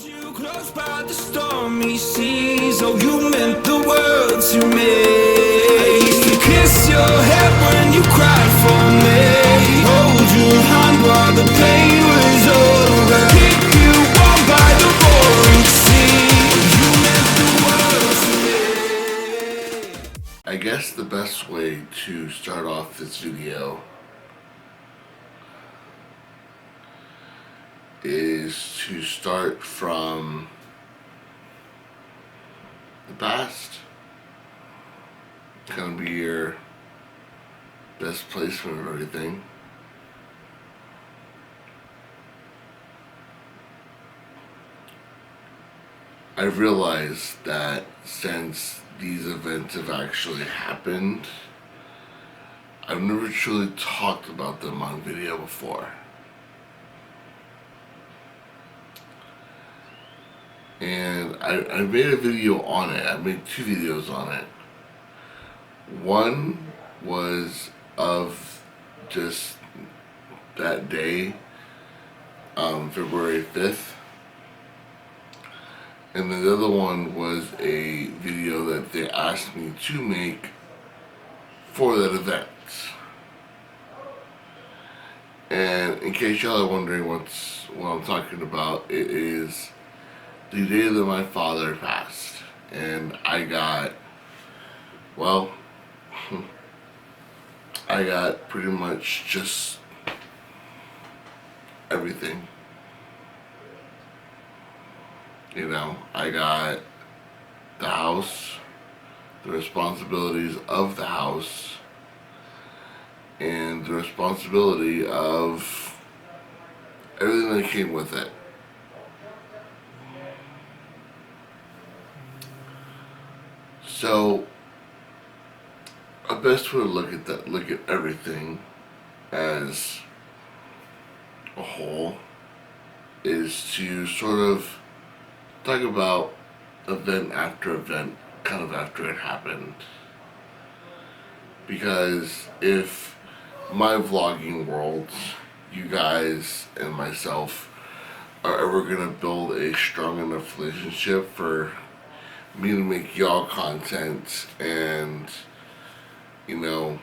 You close by the stormy seas. Oh, you meant the world to me. I used to kiss your head when you cried for me. Hold your hand while the pain was over. Keep you warm by the roaring sea. You meant the world to me. I guess the best way to start off this video is to start from the past. Kind of be your best placement of everything. I realized that since these events have actually happened, I've never truly talked about them on video before. And I made a video on it. I made 2 videos on it. One was of just that day, February 5th. And then the other one was a video that they asked me to make for that event. And in case y'all are wondering what I'm talking about, it is the day that my father passed. And I got pretty much just everything. You know, I got the house, the responsibilities of the house, and the responsibility of everything that came with it. So, a best way to look at everything as a whole, is to sort of talk about event after event, kind of after it happened. Because if my vlogging world, you guys and myself, are ever gonna build a strong enough relationship for me to make y'all content and, you know,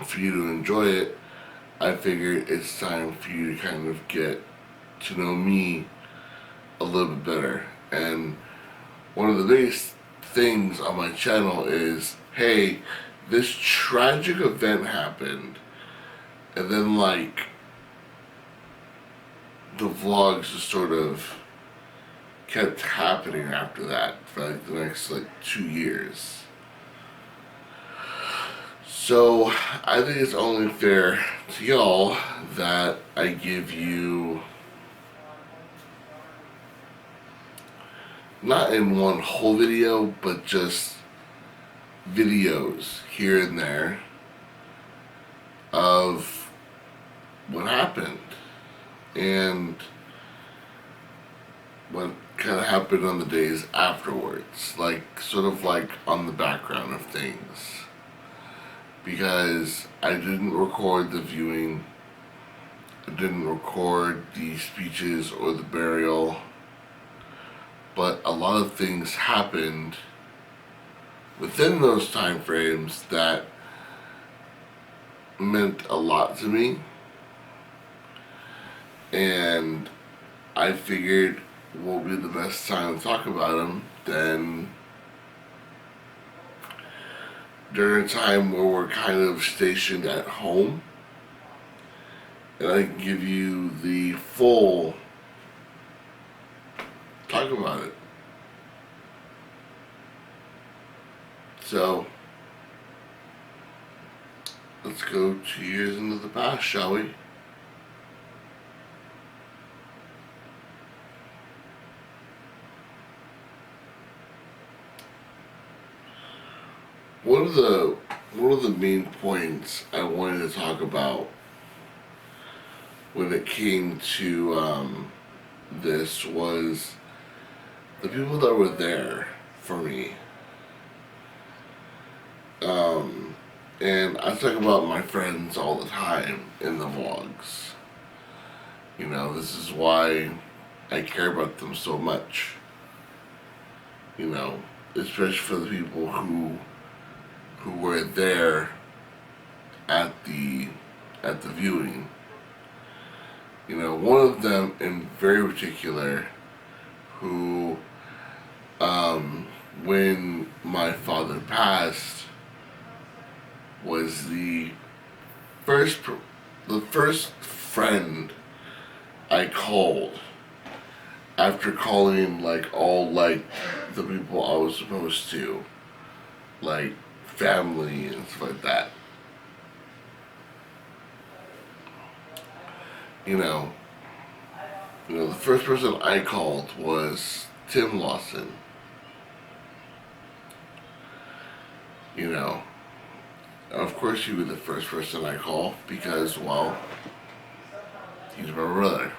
for you to enjoy it, I figured it's time for you to kind of get to know me a little bit better. And one of the biggest things on my channel is, hey, this tragic event happened, and then like the vlogs just sort of kept happening after that for like the next 2 years. So I think it's only fair to y'all that I give you, not in one whole video, but just videos here and there of what happened and what kind of happened on the days afterwards, like sort of like on the background of things. Because I didn't record the viewing, I didn't record the speeches or the burial, but a lot of things happened within those time frames that meant a lot to me. And I figured what would be the best time to talk about them than during a time where we're kind of stationed at home, and I can give you the full talk about it. So, let's go 2 years into the past, shall we? One of the main points I wanted to talk about when it came to this was the people that were there for me. And I talk about my friends all the time in the vlogs. You know, this is why I care about them so much. You know, especially for the people who were there at the viewing. You know, one of them in very particular, who, when my father passed, was the first friend I called after calling like all like the people I was supposed to, like family and stuff like that. You know, the first person I called was Tim Lawson. You know, of course he was the first person I call because, well, he's my brother.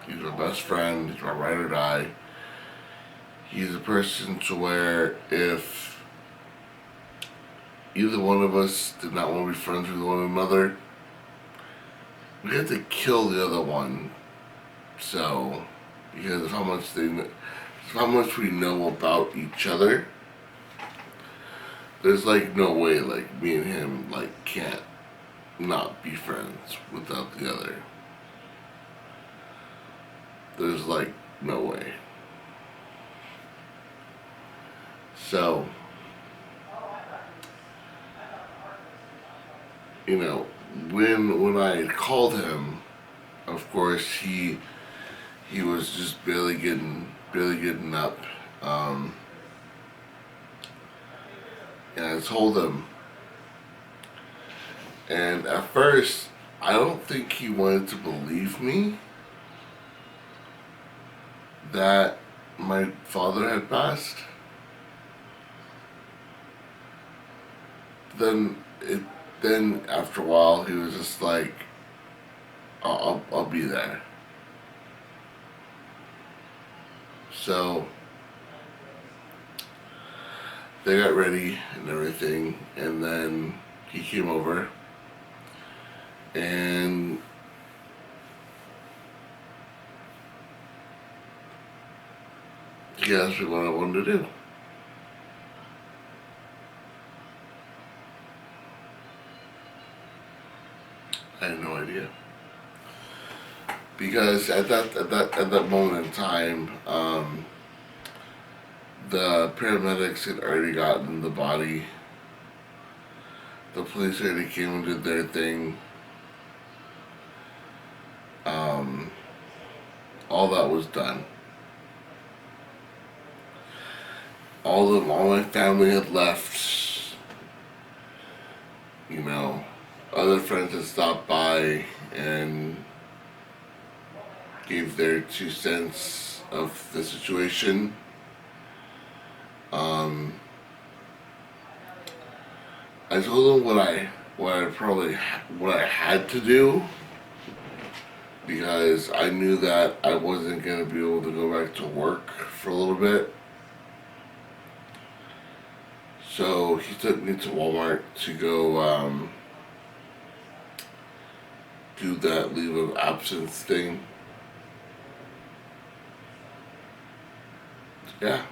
He's my best friend. He's my ride or die. He's a person to where if either one of us did not want to be friends with one another, we had to kill the other one. So, because of how much we know about each other, there's like no way like me and him like can't not be friends without the other. There's like no way. So, you know, when I called him, of course he was just barely getting up. And I told him, and at first I don't think he wanted to believe me that my father had passed. Then after a while he was just like, I'll be there. So they got ready and everything, and then he came over and he asked me what I wanted to do. I had no idea. Because at that moment in time, the paramedics had already gotten the body. The police already came and did their thing. All that was done. All my family had left. You know, other friends had stopped by and gave their 2 cents of the situation. I told them what I had to do, because I knew that I wasn't gonna be able to go back to work for a little bit. So he took me to Walmart to go do that leave of absence thing. Yeah.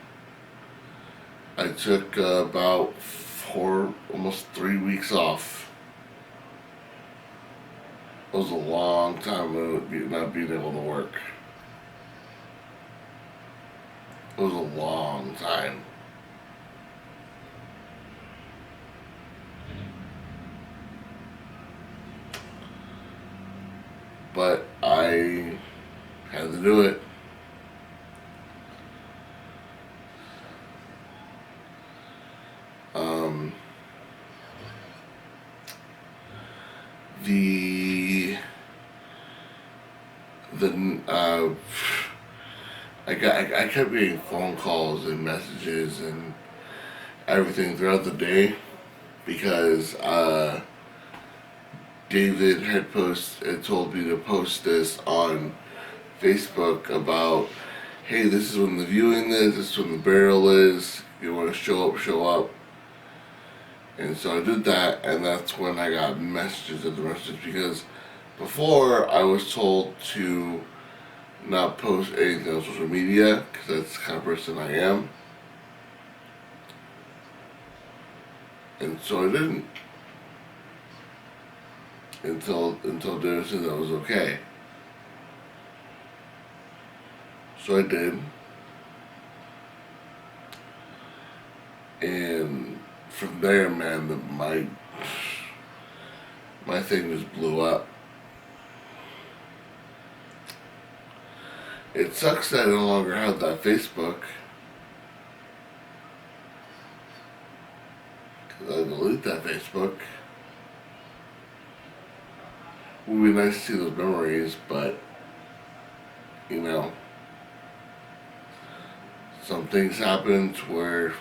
I took about 4, almost 3 weeks off. It was a long time of not being able to work. It was a long time. But I had to do it. I kept getting phone calls and messages and everything throughout the day, because David had told me to post this on Facebook about, hey, this is when the viewing is, this is when the burial is, if you want to show up. And so I did that, and that's when I got messages, because before I was told to not post anything on social media because that's the kind of person I am. And so I didn't until Dennis said that was okay. So I did. And from there, man, my thing just blew up. It sucks that I no longer have that Facebook. Cause I delete that Facebook. It would be nice to see those memories, but you know, some things happen to where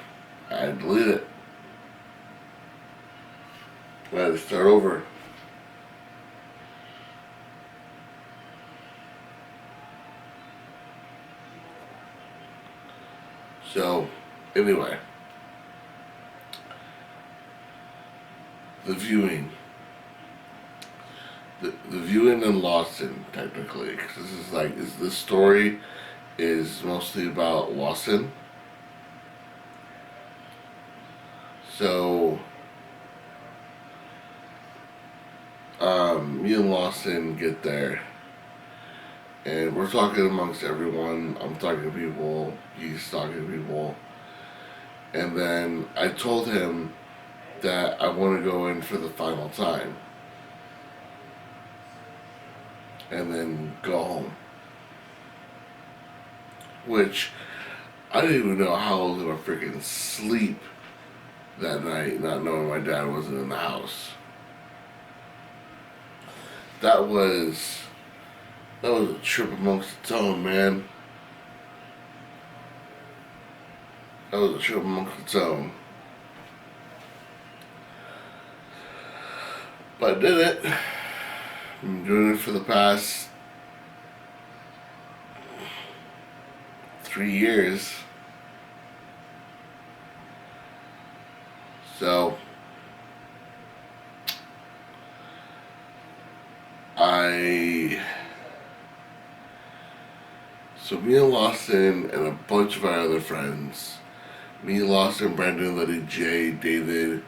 I delete it. I had to start over. So, anyway, the viewing. The viewing in Lawson, technically, because this is like, this story is mostly about Lawson. So, me and Lawson get there, and we're talking amongst everyone. I'm talking to people, he's talking to people, and then I told him that I want to go in for the final time, and then go home. Which, I didn't even know how I was gonna freaking sleep that night, not knowing my dad wasn't in the house. That was a trip amongst its own, man. That was a trip amongst its own. But I did it. I've been doing it for the past 3 years. So me and Lawson and a bunch of our other friends, me, Lawson, Brandon, Letty, Jay, David,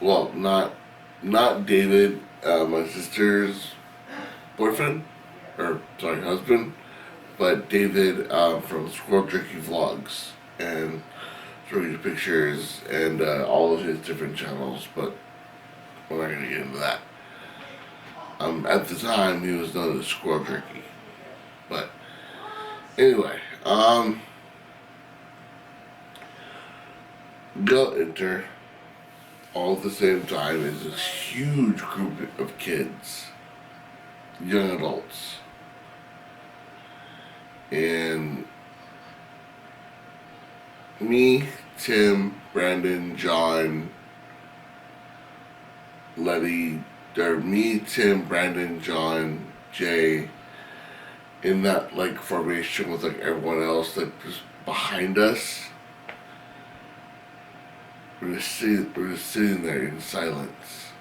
well, not David, my sister's boyfriend, or sorry, husband, but David from Squirrel Jerky Vlogs and Jerky Pictures and all of his different channels, but we're not going to get into that. At the time, he was known as Squirrel Jerky. But, anyway, go enter all at the same time is this huge group of kids, young adults. And me, Tim, Brandon, John, Letty, me, Tim, Brandon, John, Jay, in that like formation with like everyone else like just behind us. We're just sitting there in silence.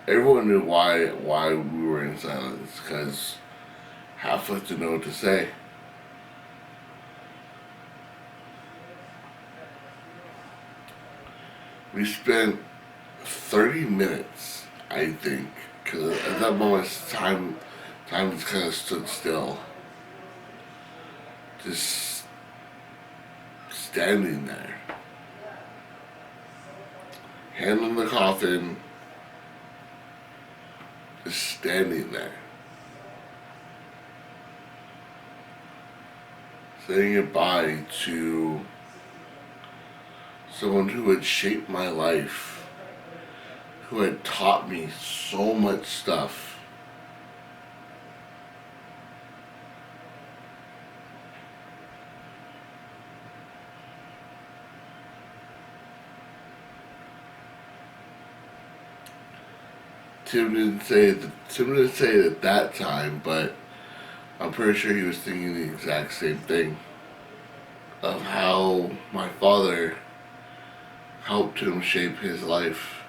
Everyone knew why we were in silence, because half of us didn't know what to say. We spent 30 minutes, I think, because at that moment time just kind of stood still. Just standing there. Hand in the coffin, just standing there. Saying goodbye to someone who had shaped my life, who had taught me so much stuff. Tim didn't say it at that time, but I'm pretty sure he was thinking the exact same thing of how my father helped him shape his life.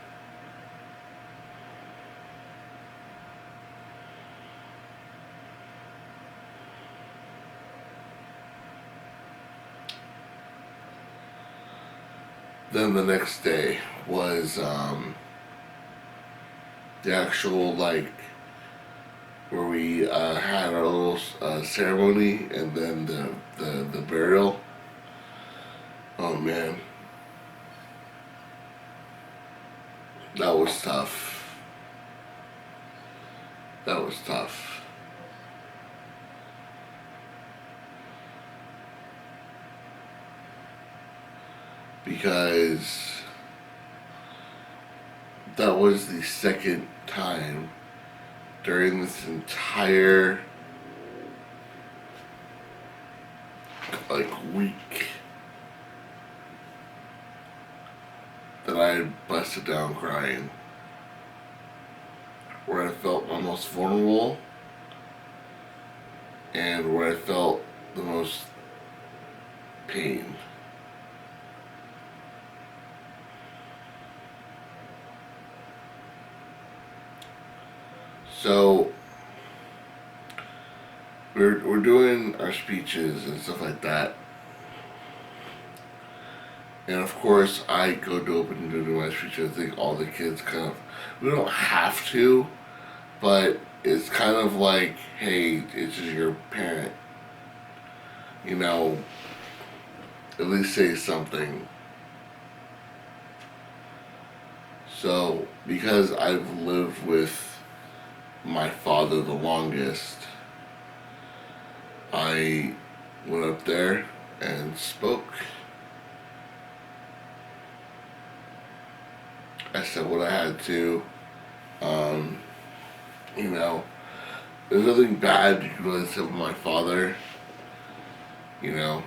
then the next day was the actual, like, where we had our little ceremony, and then the burial. Oh man, that was tough. That was tough. Because that was the second time during this entire like week that I had busted down crying, where I felt my most vulnerable and where I felt the most pain. So we're doing our speeches and stuff like that. And of course, I go to open to do my speech. I think all the kids kind of, we don't have to, but it's kind of like, hey, it's just your parent. You know, at least say something. So, because I've lived with my father the longest, I went up there and spoke. I said what I had to. You know, there's nothing bad you can really say with my father. You know,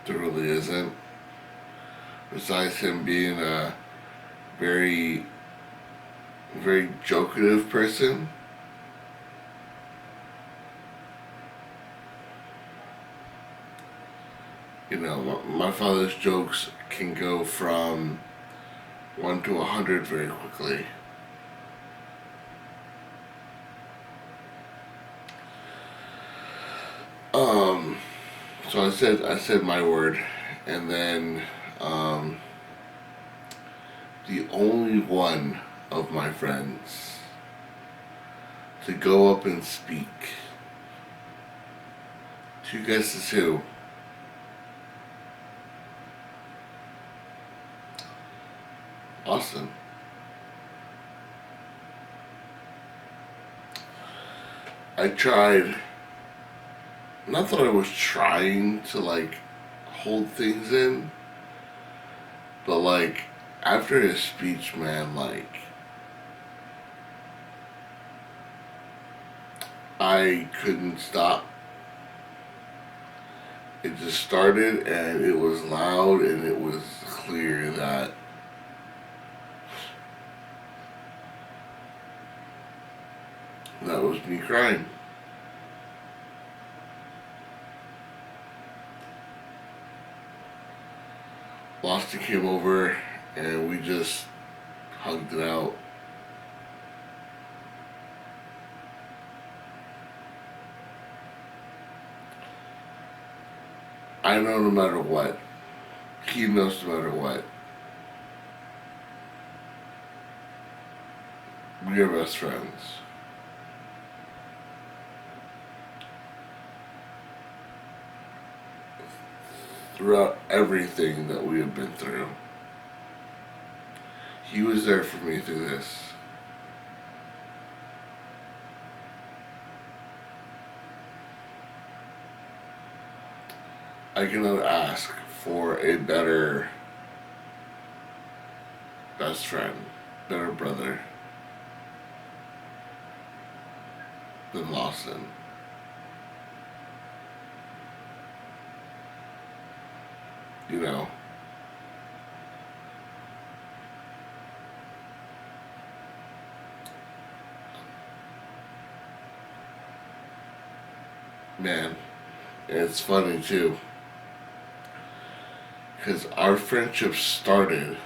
there really isn't. Besides him being a very, very jokative person. You know, my father's jokes can go from 1 to 100 very quickly. So I said my word, and then the only one of my friends to go up and speak. Two guesses who? Austin. I tried, not that I was trying to like hold things in, but like after his speech, man, like I couldn't stop. It just started and it was loud and it was clear that that was me crying. Losty came over and we just hugged it out. I know no matter what. He knows no matter what. We are best friends. Throughout everything that we have been through, he was there for me through this. I cannot ask for a better best friend, better brother than Lawson. You know, man, and it's funny too, because our friendship started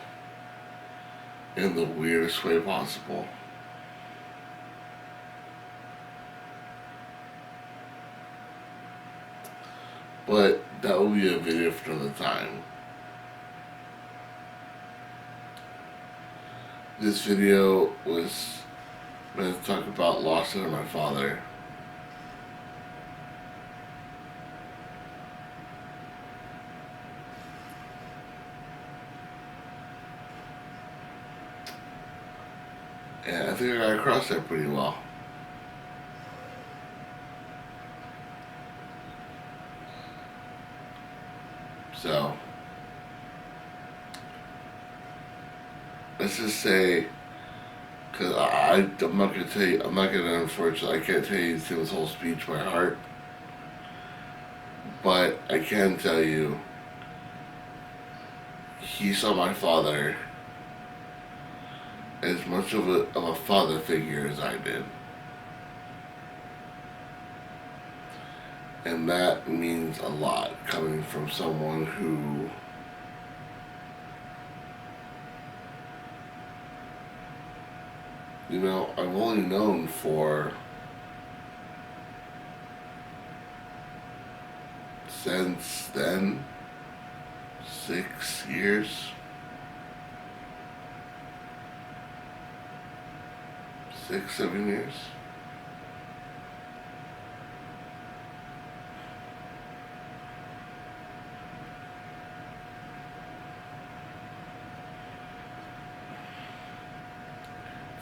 in the weirdest way possible. But that will be a video for another time. This video was meant to talk about loss of my father. And I think I got across that pretty well. So, let's just say, because I'm not going to tell you, I'm not going to, unfortunately, I can't tell you his whole speech by heart. But I can tell you, he saw my father as much of a father figure as I did. And that means a lot coming from someone who I've only known for since then 6 years. 6, 7 years.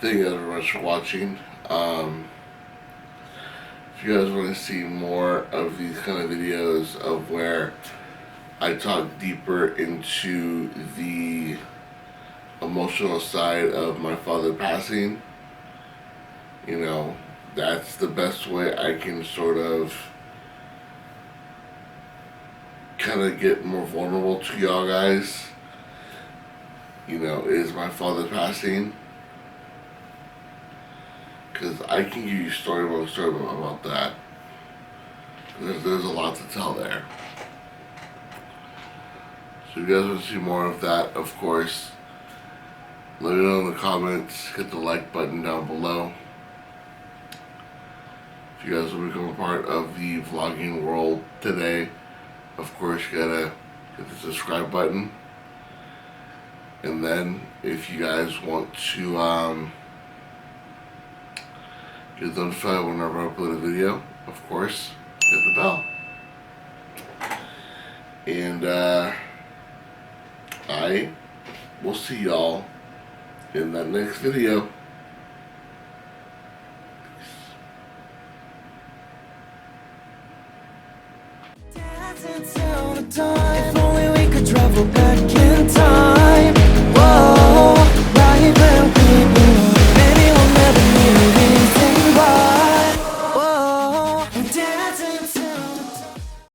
Thank you guys very much for watching. If you guys want to see more of these kind of videos of where I talk deeper into the emotional side of my father passing, that's the best way I can sort of kind of get more vulnerable to y'all guys, is my father passing. Because I can give you story about that. There's a lot to tell there. So if you guys want to see more of that, of course, let me know in the comments. Hit the like button down below. If you guys want to become a part of the vlogging world today, of course you gotta hit the subscribe button. And then if you guys want to get notified whenever I upload a video, of course, hit the bell. And I will see y'all in that next video. Dancing till the dawn.